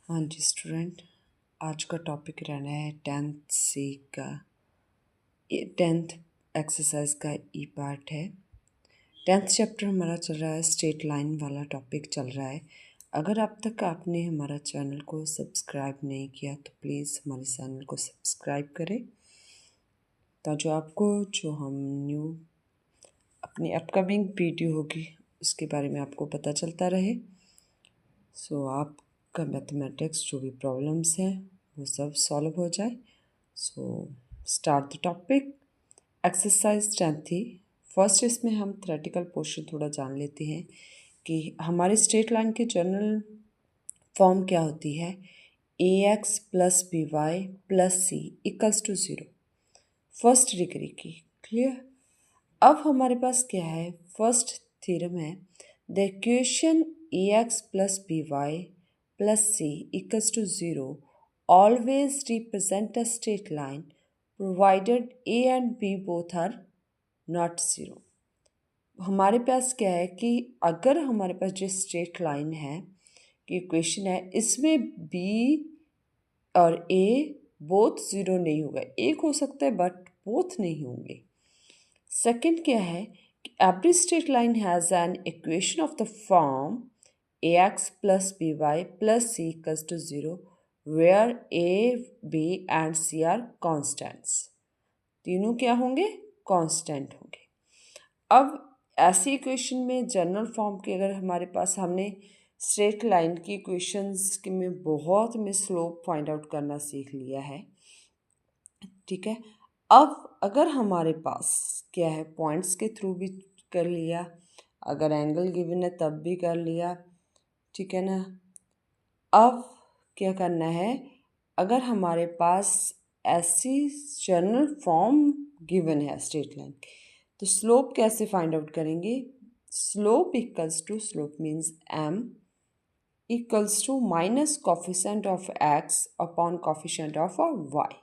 हाँ जी स्टूडेंट, आज का टॉपिक रहना है टेंथ एक्सरसाइज का ई पार्ट है। 10th चैप्टर हमारा चल रहा है, स्ट्रेट लाइन वाला टॉपिक चल रहा है। अगर अब तक आपने हमारा चैनल को सब्सक्राइब नहीं किया तो प्लीज़ हमारे चैनल को सब्सक्राइब करें, ताकि आपको जो हम न्यू अपनी अपकमिंग वीडियो होगी उसके बारे में आपको पता चलता रहे। सो आपका मैथमेटिक्स जो भी प्रॉब्लम्स हैं वो सब सॉल्व हो जाए। So start the topic. Exercise 10 थी। फर्स्ट इसमें हम थ्योरेटिकल पोर्शन थोड़ा जान लेते हैं कि हमारे स्ट्रेट लाइन की जनरल फॉर्म क्या होती है। A x plus B Y plus C equals to zero, first degree की। क्लियर। अब हमारे पास क्या है, फर्स्ट थ्योरम है, the equation A x plus B Y plus C equals to zero always represent a straight line provided a and b both are not zero. हमारे पास क्या है कि अगर हमारे पास जो स्ट्रेट लाइन है कि इक्वेशन है, इसमें बी और ए बोथ ज़ीरो नहीं होगा। एक हो सकता है बट बोथ नहीं होंगे। सेकंड क्या है कि every straight line has an equation of the form A x plus B Y plus C equals to zero where A B and C are constants. तीनों क्या होंगे, कांस्टेंट होंगे। अब ऐसी इक्वेशन में जनरल फॉर्म की अगर हमारे पास, हमने स्ट्रेट लाइन की इक्वेशंस के में बहुत में स्लोप फाइंड आउट करना सीख लिया है, ठीक है। अब अगर हमारे पास क्या है, पॉइंट्स के थ्रू भी कर लिया, अगर एंगल गिवन है तब भी कर लिया, ठीक है ना। अब क्या करना है, अगर हमारे पास ऐसी जनरल फॉर्म गिवन है स्ट्रेट लाइन, तो स्लोप कैसे फाइंड आउट करेंगे। Slope equals to, slope means M equals to minus coefficient of X upon coefficient of Y.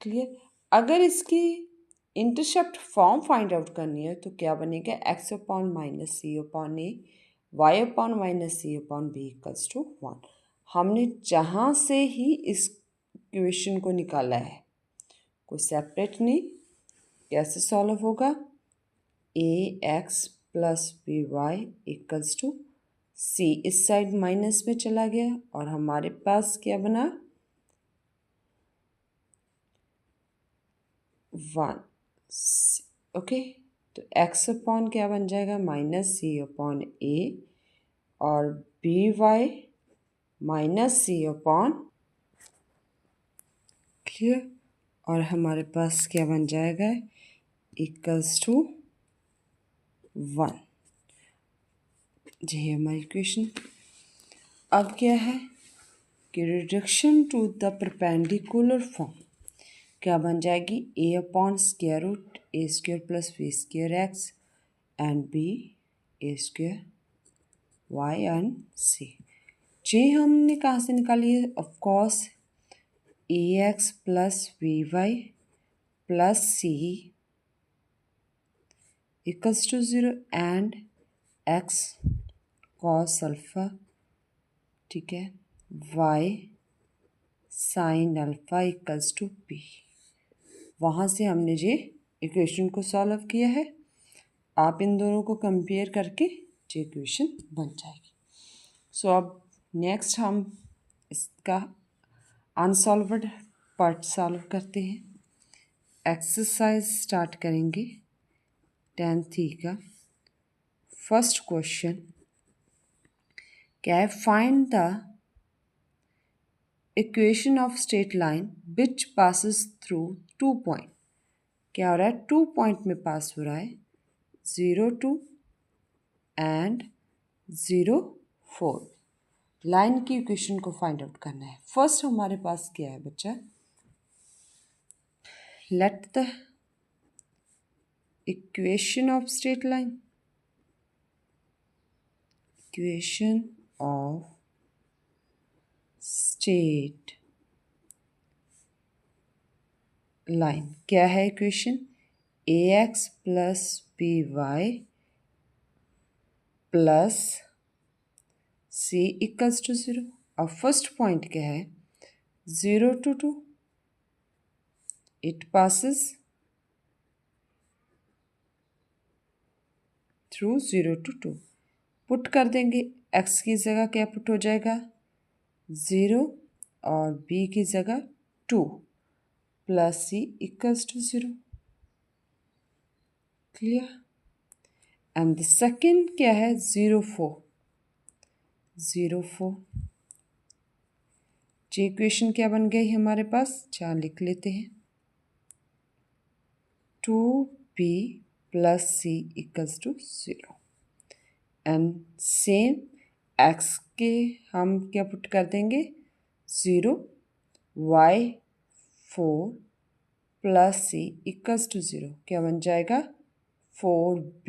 Clear. अगर इसकी इंटरसेप्ट फॉर्म फाइंड आउट करनी है तो क्या बनेगा, X upon minus C upon A Y upon minus C upon B equals to 1। हमने जहाँ से ही इस इक्वेशन को निकाला है, कोई सेपरेट नहीं। कैसे सॉल्व होगा, a x plus B y equals to c, इस साइड माइनस में चला गया और हमारे पास क्या बना, 1। ओके, तो एक्स अपॉन क्या बन जाएगा, माइनस सी अपॉन ए, और B Y minus C upon, clear, और हमारे पास क्या बन जाएगा, इक्वल्स टू 1। जी हमारी इक्वेशन। अब क्या है कि reduction to the perpendicular form क्या बन जाएगी, a upon square root a square plus B square x and b a square y and c. जे हमने कहाँ से निकाली है, of course a x plus B Y plus C equals to zero and x cos alpha, ठीक है, y sine alpha equals to p. वहाँ से हमने ये इक्वेशन को सॉल्व किया है। आप इन दोनों को कंपेयर करके ये इक्वेशन बन जाएगी। सो अब नेक्स्ट हम इसका अनसॉल्व्ड पार्ट सॉल्व करते हैं। एक्सरसाइज स्टार्ट करेंगे 10th का। फर्स्ट क्वेश्चन क्या है, find the equation of straight line which passes through 2 point. क्या हो रहा है, 2 पॉइंट में पास हो रहा है, 0 2 एंड 0 4। लाइन की इक्वेशन को फाइंड आउट करना है। फर्स्ट हमारे पास क्या है बच्चा, let the equation of straight line, equation of straight line क्या है, equation A x plus B Y plus C equals to 0। अब फर्स्ट पॉइंट क्या है, 0 to 2, it passes through 0 to 2। Put कर देंगे, x की जगह क्या पुट हो जाएगा 0 और b की जगह 2 plus c equals to 0। Clear. And the second क्या है 0 4। ये इक्वेशन क्या बन गई हमारे पास, चार लिख लेते हैं, 2b plus c equals to 0। And same x के हम क्या पुट कर देंगे 0, y4 plus c equals to 0, क्या बन जाएगा 4b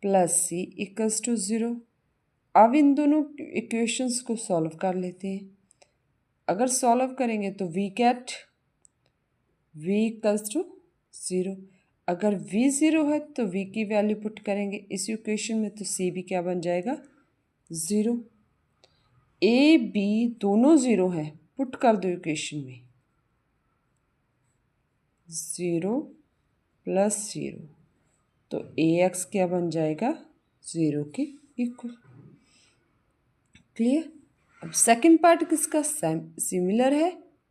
plus c equals to 0। अब इन दोनों इक्वेशंस को सॉल्व कर लेते हैं। अगर सॉल्व करेंगे तो v कैट v इक्वल्स टू 0। अगर v 0 है तो v की वैल्यू पुट करेंगे इस इक्वेशन में, तो c भी क्या बन जाएगा 0। a b दोनों 0 है, पुट कर दो इक्वेशन में, 0 प्लस 0, तो ax क्या बन जाएगा 0 के इक्वल। क्लियर। अब सेकंड पार्ट किसका सिमिलर है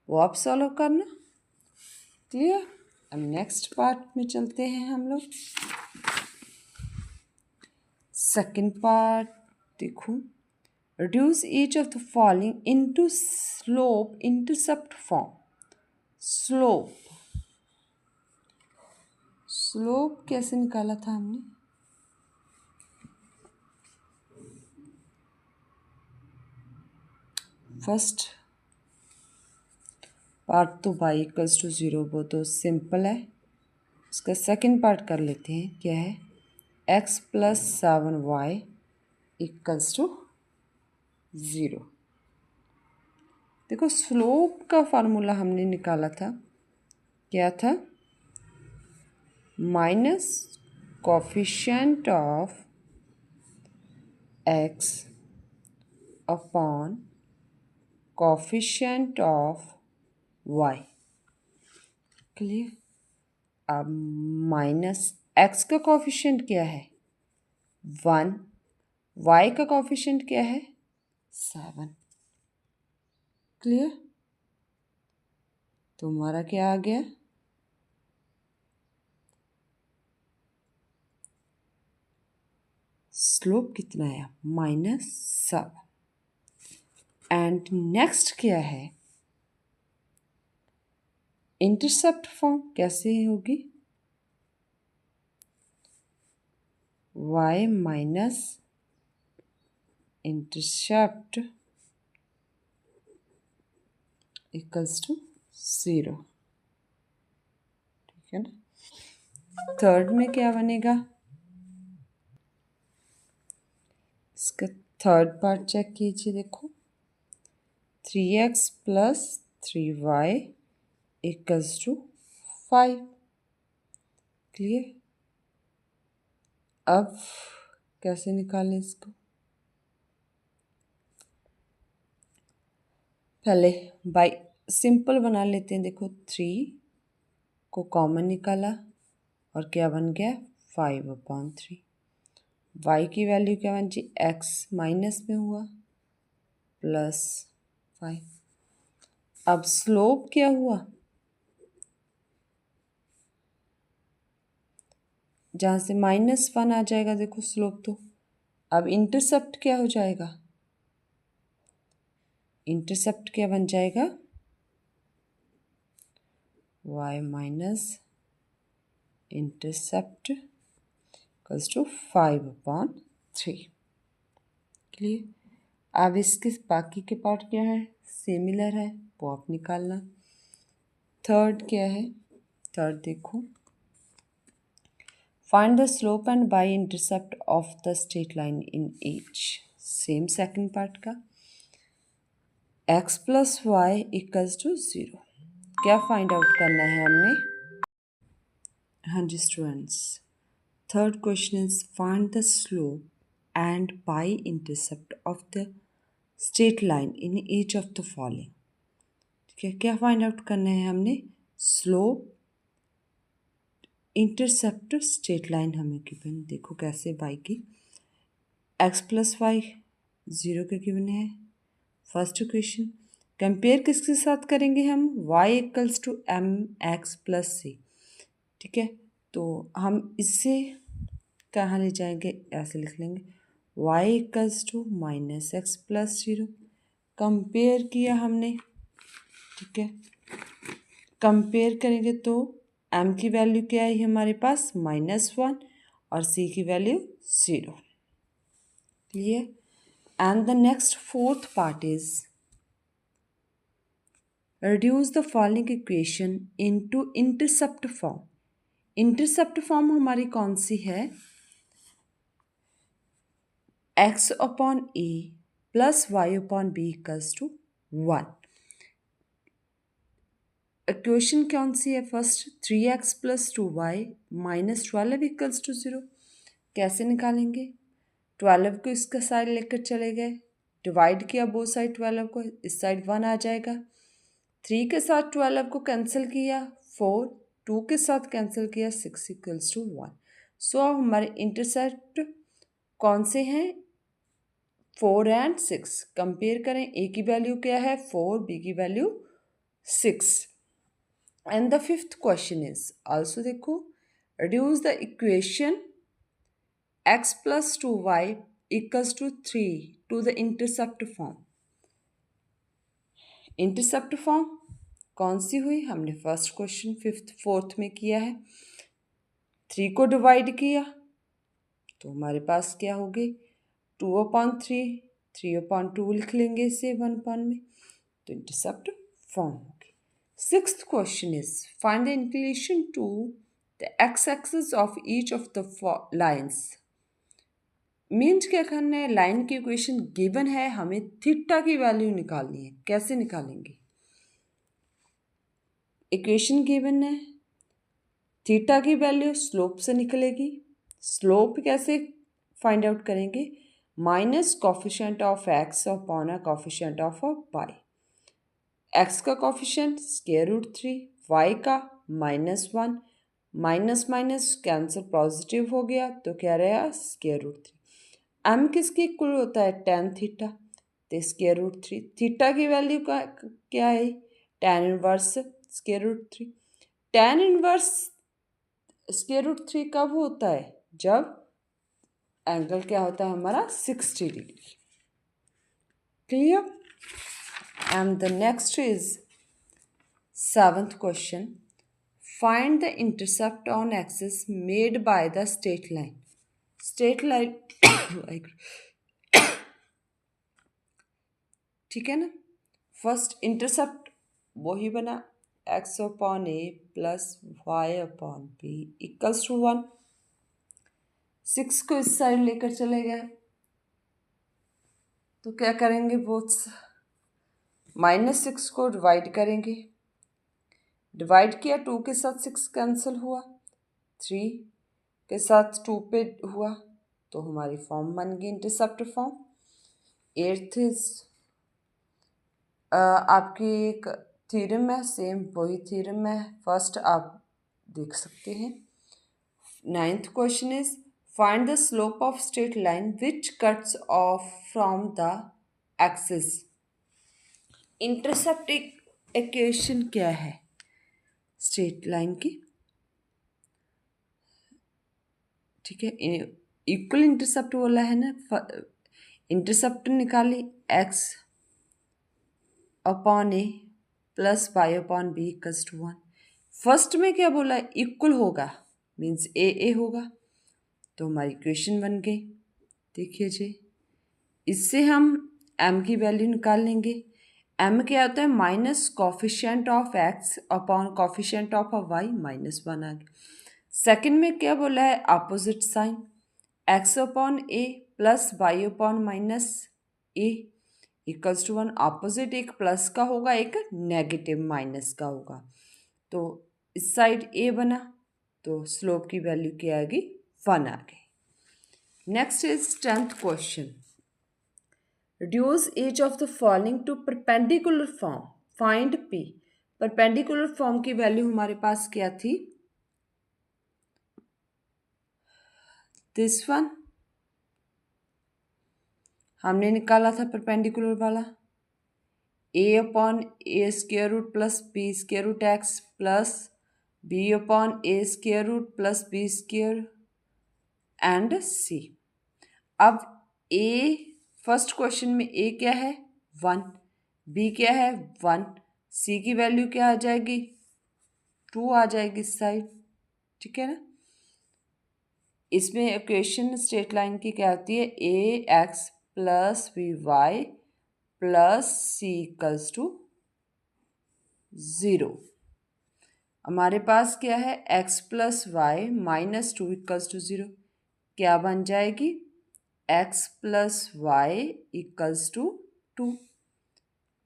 वो आप सॉल्व करना। क्लियर। अब नेक्स्ट पार्ट में चलते हैं हम लोग। सेकंड पार्ट देखो, reduce each of the following into slope intercept form। Slope कैसे निकाला था हमने, फर्स्ट पार्ट तो y इक्वल्स टू 0, वो तो सिंपल है। इसका सेकंड पार्ट कर लेते हैं, क्या है x plus 7y equals to 0। देखो स्लोप का फार्मूला हमने निकाला था, क्या था minus coefficient of x upon coefficient of y। Clear. अब माइनस x का कोफिशिएंट क्या है 1, y का कोफिशिएंट क्या है 7। क्लियर। तो हमारा क्या आ गया, स्लोप कितना है -7। एंड नेक्स्ट क्या है, इंटरसेप्ट फॉर्म कैसे होगी, y minus intercept equals to 0। ठीक है ना। थर्ड में क्या बनेगा, इसका थर्ड पार्ट चेक कीजिए, देखो 3x plus 3y equals to 5। Clear. अब कैसे निकालें इसको, पहले बाई सिंपल बना लेते हैं। देखो 3 को कॉमन निकाला और क्या बन गया 5/3। y की वैल्यू क्या बन जी, x माइनस में हुआ प्लस 5। अब स्लोप क्या हुआ, जहाँ से -1 आ जाएगा देखो स्लोप, तो अब इंटरसेप्ट क्या हो जाएगा, इंटरसेप्ट क्या बन जाएगा y minus intercept equals to 5/3। Clear. अब इसके बाकी के पार्ट क्या है, सिमिलर है, वो आप निकालना। थर्ड क्या है, थर्ड देखो, find the slope and y intercept of the straight line in each. Same second part का, x plus y equals to 0। क्या फाइंड आउट करना है हमने, हाँ जी students, third question is find the slope and y intercept of the straight line in each of the following. ठीक है, क्या फाइंड आउट करना है हमने? स्लोप, इंटरसेप्ट, स्ट्रेट लाइन हमें गिवन। देखो कैसे, वाई की एक्स प्लस वाई 0 के गिवन है फर्स्ट इक्वेशन। कंपेयर किसके साथ करेंगे हम? y equals to m x plus c. ठीक है, तो हम इससे कहाँ ले जाएंगे? ऐसे लिख लेंगे y equals to minus X plus 0। Compare किया हमने, ठीक है, कंपेयर करेंगे तो m की वैल्यू क्या है हमारे पास? -1 और c की value 0। Clear? And the next fourth part is reduce the following equation into intercept form। Intercept form हमारी कौन सी है? x upon A plus Y upon B equals to 1। Equation कौन सी है? First 3x plus 2y minus 12 equals to 0। कैसे निकालेंगे? 12 को इसका साइड लेकर चले गए, डिवाइड किया बोथ साइड 12 को, इस साइड 1 आ जाएगा। 3 के साथ 12 को कैंसिल किया, 4, 2 के साथ कैंसिल किया, 6 इक्वल्स टू 1। सो अब हमारे इंटरसेप्ट कौन से हैं? 4 एंड 6। कंपेयर करें, ए की वैल्यू क्या है? 4, बी की value 6। And the fifth question is also देखो, reduce the equation x plus 2y equals to 3 to the intercept form. Intercept form कौन सी हुई? हमने फर्स्ट क्वेश्चन फिफ्थ फोर्थ में किया है। 3 को डिवाइड किया तो हमारे पास क्या होगी? 2/3, 3/2 लिख लेंगे इसे 1 में, तो इंटरसेप्ट फॉर्म होगी। Sixth question is find the inclination to the X axis of each of the lines. Means क्या करना है? लाइन की इक्वेशन गिवन है, हमें थीटा की वैल्यू निकालनी है। कैसे निकालेंगे? इक्वेशन गिवन है, थीटा की वैल्यू स्लोप से निकलेगी। स्लोप कैसे फाइंड आउट करेंगे? Minus coefficient of X upon a coefficient of Y. X का कॉफिशेंट √3, वाई का -1, माइनस माइनस कैंसर पॉजिटिव हो गया तो क्या रहा? √3। एम किसके इक्वल होता है? tan थीटा, तो √3। थीटा की वैल्यू का क्या है? tan inverse √3। tan इनवर्स √3 कब होता है? जब एंगल क्या होता है हमारा? 60 degree. Clear? And the next is seventh question, find the intercept on axis made by the straight line. Straight line ठीक है ना? फर्स्ट इंटरसेप्ट वही बना, x upon A plus Y upon B equals to 1। 6 को इस side लेकर चले गए तो क्या करेंगे? बोथ -6 को डिवाइड करेंगे, डिवाइड किया, 2 के साथ 6 कैंसिल हुआ, 3 के साथ 2 पे हुआ, तो हमारी फॉर्म बन गई इंटरसेप्ट फॉर्म। एट्थ इज आपकी एक थ्योरम है, सेम वही थ्योरम है, फर्स्ट आप देख सकते हैं। Ninth question is find the slope of straight line which cuts of from the axis. Intercept equation क्या है स्ट्रेट लाइन की? ठीक है, इक्वल इंटरसेप्ट बोला है ना, इंटरसेप्ट निकाली x upon A plus Y upon B equals to 1। First में क्या बोला? इक्वल होगा, मीन्स ए होगा, तो हमारी इक्वेशन बन गई। देखिए जी, इससे हम m की वैल्यू निकाल लेंगे। m क्या होता है? Minus coefficient of x upon coefficient of Y, -1 आ गया। सेकेंड में क्या बोला है? Opposite sign, x upon A plus Y upon minus A equals to 1। Opposite एक प्लस का होगा, एक नेगेटिव माइनस का होगा, तो इस साइड ए बना, तो स्लोप की वैल्यू क्या आएगी? 1 आ गई। Next is 10th question, reduce each of the following to perpendicular form, find p। perpendicular form की वैल्यू हमारे पास क्या थी, दिस वन हमने निकाला था परपेंडिकुलर वाला, a upon A square root plus B square root X plus b upon A square root plus B square and c। अब a फर्स्ट क्वेश्चन में a क्या है 1, b क्या है 1, c की वैल्यू क्या आ जाएगी 2 आ जाएगी इस साइड, ठीक है ना। इसमें इक्वेशन स्ट्रेट लाइन की क्या होती है, a x plus B Y plus C equals to 0। हमारे पास क्या है x plus y minus 2 equals to 0, क्या बन जाएगी x plus y equals to 2।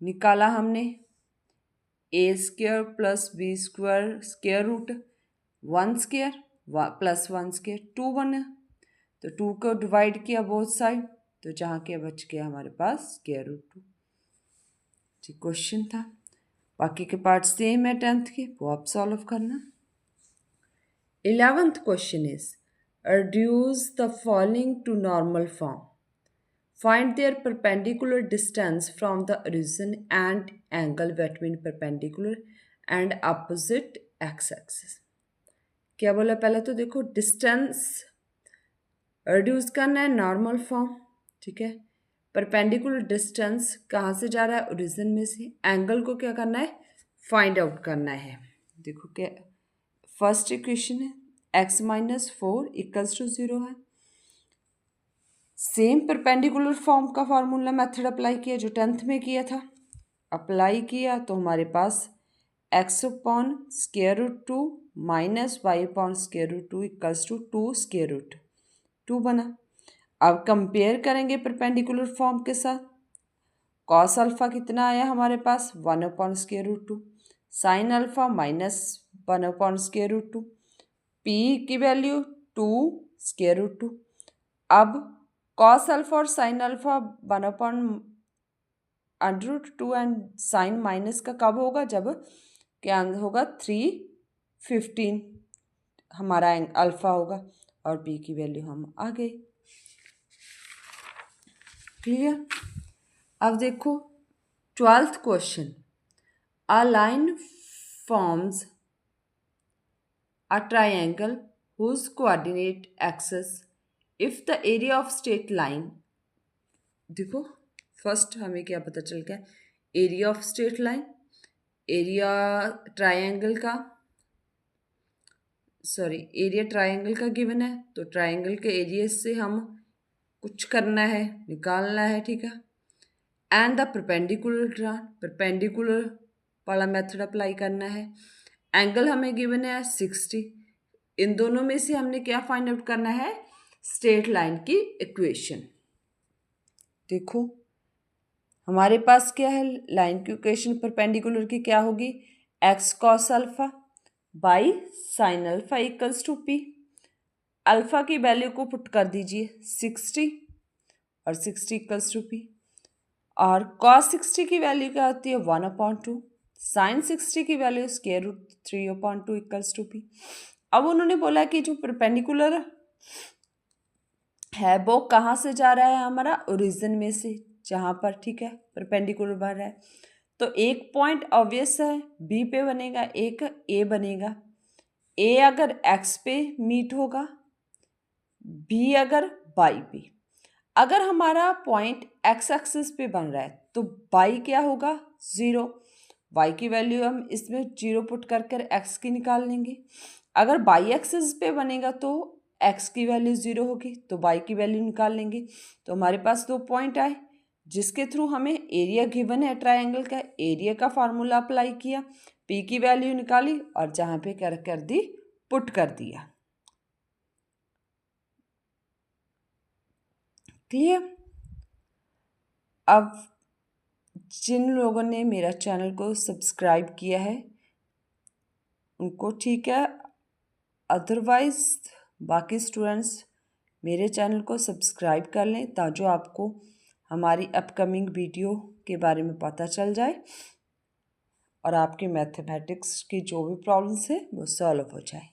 निकाला हमने a square plus B square square root 1 square plus 1 square 2 बना, तो 2 को डिवाइड किया बोथ साइड, तो जहाँ क्या बच गया हमारे पास स्क्वायर रूट 2। ठीक क्वेश्चन था, बाकी के पार्ट सेम है 10th के, वो आप सॉल्व करना। 11th question is reduce the following to normal form, find their perpendicular distance from the origin and angle between perpendicular and opposite x-axis। क्या बोला पहले तो देखो डिस्टेंस रिड्यूस करना है नॉर्मल फॉर्म, ठीक है। परपेंडिकुलर डिस्टेंस कहाँ से जा रहा है ओरिजिन में से, एंगल को क्या करना है फाइंड आउट करना है। देखो क्या फर्स्ट इक्वेशन है x माइनस 4 इक्वल्स टू 0 है, सेम परपेंडिकुलर फॉर्म का फार्मूला मेथड अप्लाई किया जो 10th में किया था, अप्लाई किया तो हमारे पास x upon square root 2 minus Y upon square root 2 equals to 2 square root 2 बना। अब कंपेयर करेंगे परपेंडिकुलर फॉर्म के साथ, कॉस अल्फा कितना आया हमारे पास 1 upon square root 2, sine alpha minus 1 upon square root 2, P की वैल्यू 2 स्क्वायर रूट 2। अब कॉस अल्फा और sine alpha 1 upon under root 2 and sine minus का कब होगा, जब क्या होगा 315 हमारा अल्फा होगा, और पी की वैल्यू हम आ गए। क्लियर। अब देखो 12th question, a line forms a triangle whose coordinate axis if the area of straight line, देखो फर्स्ट हमें क्या पता चल गया, area of straight line, area triangle का एरिया ट्राइंगल का गिवन है, तो ट्राइंगल के एरिया से हम कुछ करना है निकालना है, ठीक है। एंड द परपेंडिकुलर वाला मेथड अप्लाई करना है, एंगल हमें गिवन है 60, इन दोनों में से हमने क्या फाइंड आउट करना है स्ट्रेट लाइन की इक्वेशन। देखो हमारे पास क्या है लाइन की इक्वेशन परपेंडिकुलर की क्या होगी, X cos alpha by sine alpha equals to P. Alpha की वैल्यू को पुट कर दीजिए 60 और 60 इक्वल्स टू पी, और कॉस 60 की वैल्यू क्या होती है 1/2, साइन 60 की value square root 3/2 equals to P. अब उन्होंने बोला कि जो परपेंडिकुलर है वो कहाँ से जा रहा है हमारा ओरिजिन में से, जहाँ पर ठीक है परपेंडिकुलर बढ़ रहा है, तो एक पॉइंट ऑब्वियस है बी पे बनेगा, एक ए बनेगा। ए अगर एक्स पे मीट होगा, बी अगर वाई पे। अगर हमारा पॉइंट एक्स एक्सिस पे बन रहा है तो वाई क्या होगा 0, वाई की वैल्यू हम इसमें 0 पुट कर कर एक्स की निकाल लेंगे। अगर वाई एक्सिस पे बनेगा तो एक्स की वैल्यू 0 होगी, तो वाई की वैल्यू निकाल लेंगे। तो हमारे पास 2 पॉइंट आए जिसके थ्रू हमें एरिया गिवन है ट्राइंगल का, एरिया का फार्मूला अप्लाई किया, पी की वैल्यू निकाली और जहाँ पे कर दी पुट कर दिया। क्लियर। अब जिन लोगों ने मेरा चैनल को सब्सक्राइब किया है उनको ठीक है, अदरवाइज बाकी स्टूडेंट्स मेरे चैनल को सब्सक्राइब कर लें ताकि आपको हमारी अपकमिंग वीडियो के बारे में पता चल जाए और आपके मैथमेटिक्स की जो भी प्रॉब्लम्स हैं वो सॉल्व हो जाए।